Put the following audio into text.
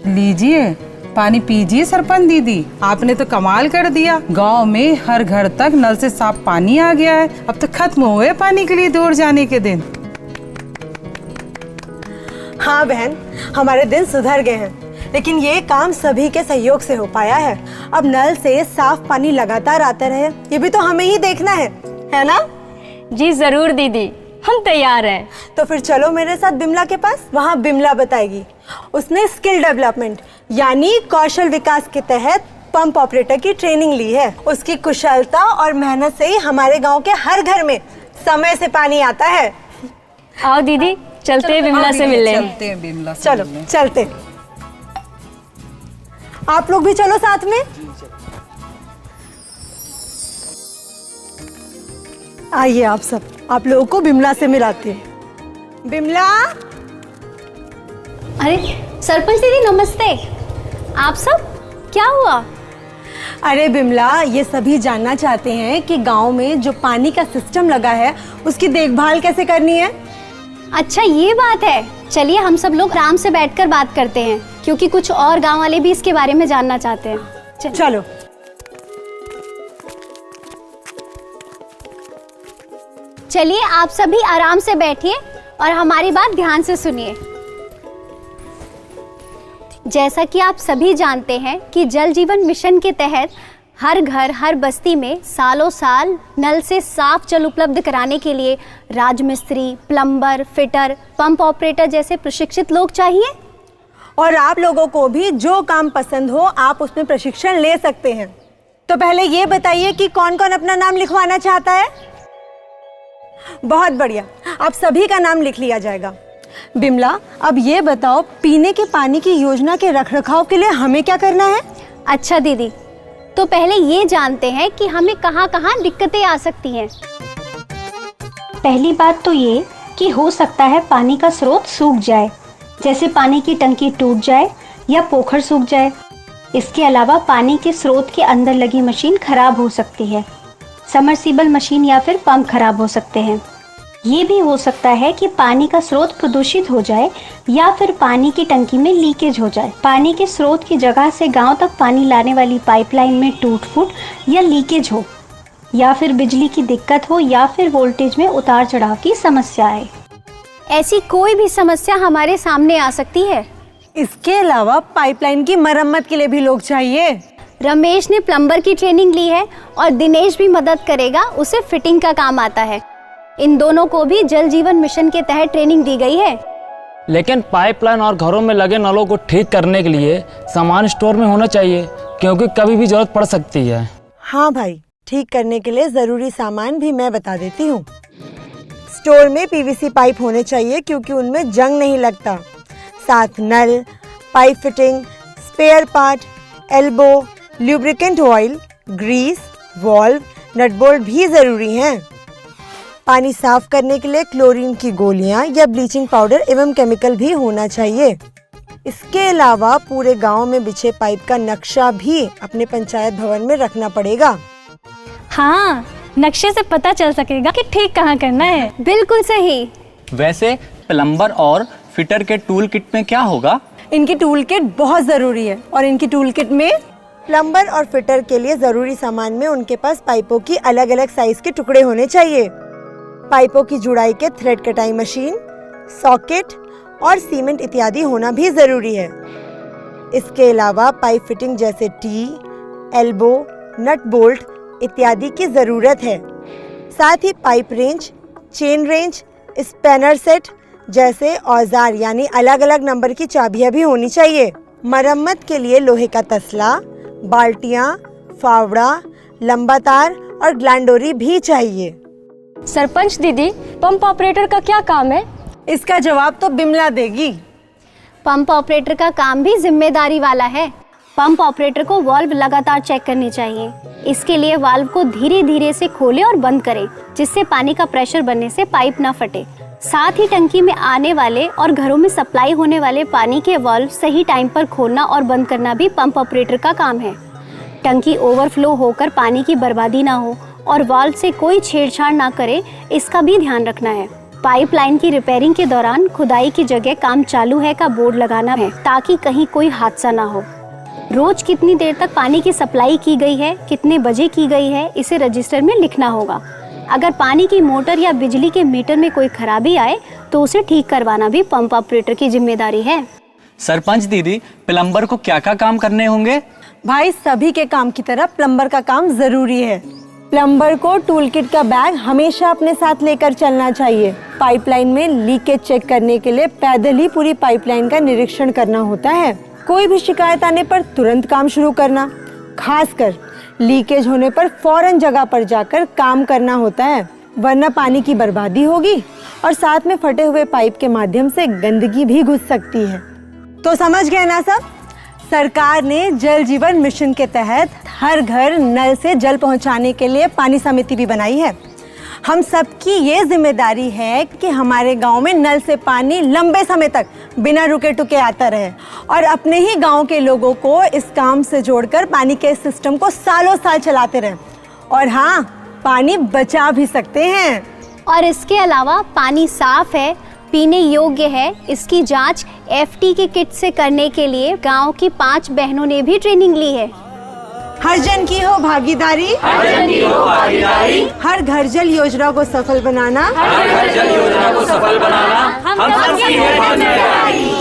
लीजिए पानी पीजिए सरपंच दीदी, आपने तो कमाल कर दिया। गांव में हर घर तक नल से साफ पानी आ गया है। अब तो खत्म हुए पानी के लिए दूर जाने के दिन। हाँ बहन, हमारे दिन सुधर गए हैं, लेकिन ये काम सभी के सहयोग से हो पाया है। अब नल से साफ पानी लगातार आता रहे, ये भी तो हमें ही देखना है ना? जी जरूर दीदी, हम तैयार हैं। तो फिर चलो मेरे साथ बिमला के पास, वहाँ बिमला बताएगी। उसने स्किल डेवलपमेंट यानी कौशल विकास के तहत पंप ऑपरेटर की ट्रेनिंग ली है। उसकी कुशलता और मेहनत से ही हमारे गांव के हर घर में समय से पानी आता है। आओ दीदी, चलते हैं बिमला से मिलने। चलते हैं बिमला से चलो मिलने। चलते। आप लोग भी चलो साथ में। आइए आप सब, आप लोगों को बिमला से मिलाते हैं। बिमला। अरे सरपंच दीदी नमस्ते। आप सब क्या हुआ? अरे बिमला, ये सभी जानना चाहते हैं कि गांव में जो पानी का सिस्टम लगा है उसकी देखभाल कैसे करनी है। अच्छा ये बात है, चलिए हम सब लोग आराम से बैठकर बात करते हैं, क्योंकि कुछ और गांव वाले भी इसके बारे में जानना चाहते हैं। चलो। चलिए आप सभी आराम से बैठिए और हमारी बात ध्यान से सुनिए। जैसा कि आप सभी जानते हैं कि जल जीवन मिशन के तहत हर घर हर बस्ती में सालों साल नल से साफ जल उपलब्ध कराने के लिए राजमिस्त्री, प्लम्बर, फिटर, पंप ऑपरेटर जैसे प्रशिक्षित लोग चाहिए। और आप लोगों को भी जो काम पसंद हो आप उसमें प्रशिक्षण ले सकते हैं। तो पहले ये बताइए कि कौन कौन अपना नाम लिखवाना चाहता है। बहुत बढ़िया, आप सभी का नाम लिख लिया जाएगा। बिमला, अब ये बताओ, पीने के पानी की योजना के रखरखाव के लिए हमें क्या करना है? अच्छा दीदी, तो पहले ये जानते हैं कि हमें कहाँ कहाँ दिक्कतें आ सकती हैं। पहली बात तो ये कि हो सकता है पानी का स्रोत सूख जाए, जैसे पानी की टंकी टूट जाए या पोखर सूख जाए। इसके अलावा पानी के स्रोत के अंदर लगी मशीन खराब हो सकती है, समरसीबल मशीन या फिर पंप खराब हो सकते हैं। ये भी हो सकता है कि पानी का स्रोत प्रदूषित हो जाए या फिर पानी की टंकी में लीकेज हो जाए। पानी के स्रोत की जगह से गांव तक पानी लाने वाली पाइपलाइन में टूट फूट या लीकेज हो, या फिर बिजली की दिक्कत हो, या फिर वोल्टेज में उतार चढ़ाव की समस्या आए। ऐसी कोई भी समस्या हमारे सामने आ सकती है। इसके अलावा पाइपलाइन की मरम्मत के लिए भी लोग चाहिए। रमेश ने प्लम्बर की ट्रेनिंग ली है और दिनेश भी मदद करेगा, उसे फिटिंग का काम आता है। इन दोनों को भी जल जीवन मिशन के तहत ट्रेनिंग दी गई है। लेकिन पाइपलाइन और घरों में लगे नलों को ठीक करने के लिए सामान स्टोर में होना चाहिए, क्योंकि कभी भी जरूरत पड़ सकती है। हाँ भाई, ठीक करने के लिए जरूरी सामान भी मैं बता देती हूँ। स्टोर में पीवीसी पाइप होने चाहिए, क्योंकि उनमें जंग नहीं लगता। साथ नल, pipe fitting, spare part, elbow, lubricant oil, grease, valve, nut bolt भी जरूरी हैं। पानी साफ करने के लिए क्लोरीन की गोलियां या ब्लीचिंग पाउडर एवं केमिकल भी होना चाहिए। इसके अलावा पूरे गांव में बिछे पाइप का नक्शा भी अपने पंचायत भवन में रखना पड़ेगा। हाँ, नक्शे से पता चल सकेगा कि ठीक कहाँ करना है। बिल्कुल सही। वैसे प्लम्बर और फिटर के टूल किट में क्या होगा? इनकी टूल किट बहुत जरूरी है, और इनकी टूल किट में प्लम्बर और फिटर के लिए जरूरी सामान में उनके पास पाइपों की अलग अलग साइज के टुकड़े होने चाहिए। पाइपों की जुड़ाई के थ्रेड कटाई मशीन, सॉकेट और सीमेंट इत्यादि होना भी जरूरी है। इसके अलावा पाइप फिटिंग जैसे टी, एल्बो, नट बोल्ट इत्यादि की जरूरत है। साथ ही pipe wrench, chain wrench, spanner set जैसे औजार यानी अलग अलग नंबर की चाबियां भी होनी चाहिए। मरम्मत के लिए लोहे का तसला, बाल्टियां, फावड़ा, लंबा तार और ग्लैंडोरी भी चाहिए। सरपंच दीदी, पंप ऑपरेटर का क्या काम है? इसका जवाब तो बिमला देगी। पंप ऑपरेटर का काम भी जिम्मेदारी वाला है। पंप ऑपरेटर को वाल्व लगातार चेक करनी चाहिए। इसके लिए वाल्व को धीरे धीरे से खोलें और बंद करें, जिससे पानी का प्रेशर बनने से पाइप ना फटे। साथ ही टंकी में आने वाले और घरों में सप्लाई होने वाले पानी के वाल्व सही टाइम पर खोलना और बंद करना भी पंप ऑपरेटर का काम है। टंकी ओवरफ्लो होकर पानी की बर्बादी ना हो और वाल्व से कोई छेड़छाड़ ना करे, इसका भी ध्यान रखना है। पाइपलाइन की रिपेयरिंग के दौरान खुदाई की जगह काम चालू है का बोर्ड लगाना है ताकि कहीं कोई हादसा ना हो। रोज कितनी देर तक पानी की सप्लाई की गई है, कितने बजे की गई है, इसे रजिस्टर में लिखना होगा। अगर पानी की मोटर या बिजली के मीटर में कोई खराबी आए तो उसे ठीक करवाना भी पंप ऑपरेटर की जिम्मेदारी है। सरपंच दीदी, प्लम्बर को क्या क्या काम करने होंगे? भाई सभी के काम की तरह प्लम्बर का काम जरूरी है। प्लम्बर को टूल किट का बैग हमेशा अपने साथ लेकर चलना चाहिए। पाइपलाइन में लीकेज चेक करने के लिए पैदल ही पूरी पाइपलाइन का निरीक्षण करना होता है। कोई भी शिकायत आने पर तुरंत काम शुरू करना, खासकर लीकेज होने पर फौरन जगह पर जाकर काम करना होता है, वरना पानी की बर्बादी होगी और साथ में फटे हुए पाइप के माध्यम से गंदगी भी घुस सकती है। तो समझ गए ना सब? सरकार ने जल जीवन मिशन के तहत हर घर नल से जल पहुंचाने के लिए पानी समिति भी बनाई है। हम सबकी ये जिम्मेदारी है कि हमारे गांव में नल से पानी लंबे समय तक बिना रुके टुके आता रहे और अपने ही गांव के लोगों को इस काम से जोड़कर पानी के सिस्टम को सालों साल चलाते रहें। और हाँ, पानी बचा भी सकते हैं। और इसके अलावा पानी साफ है, पीने योग्य है, इसकी जांच एफटी के किट से करने के लिए गांव की 5 बहनों ने भी ट्रेनिंग ली है। हर जन की हो भागीदारी, हर घर जल योजना को सफल बनाना, हम सबकी है जिम्मेदारी।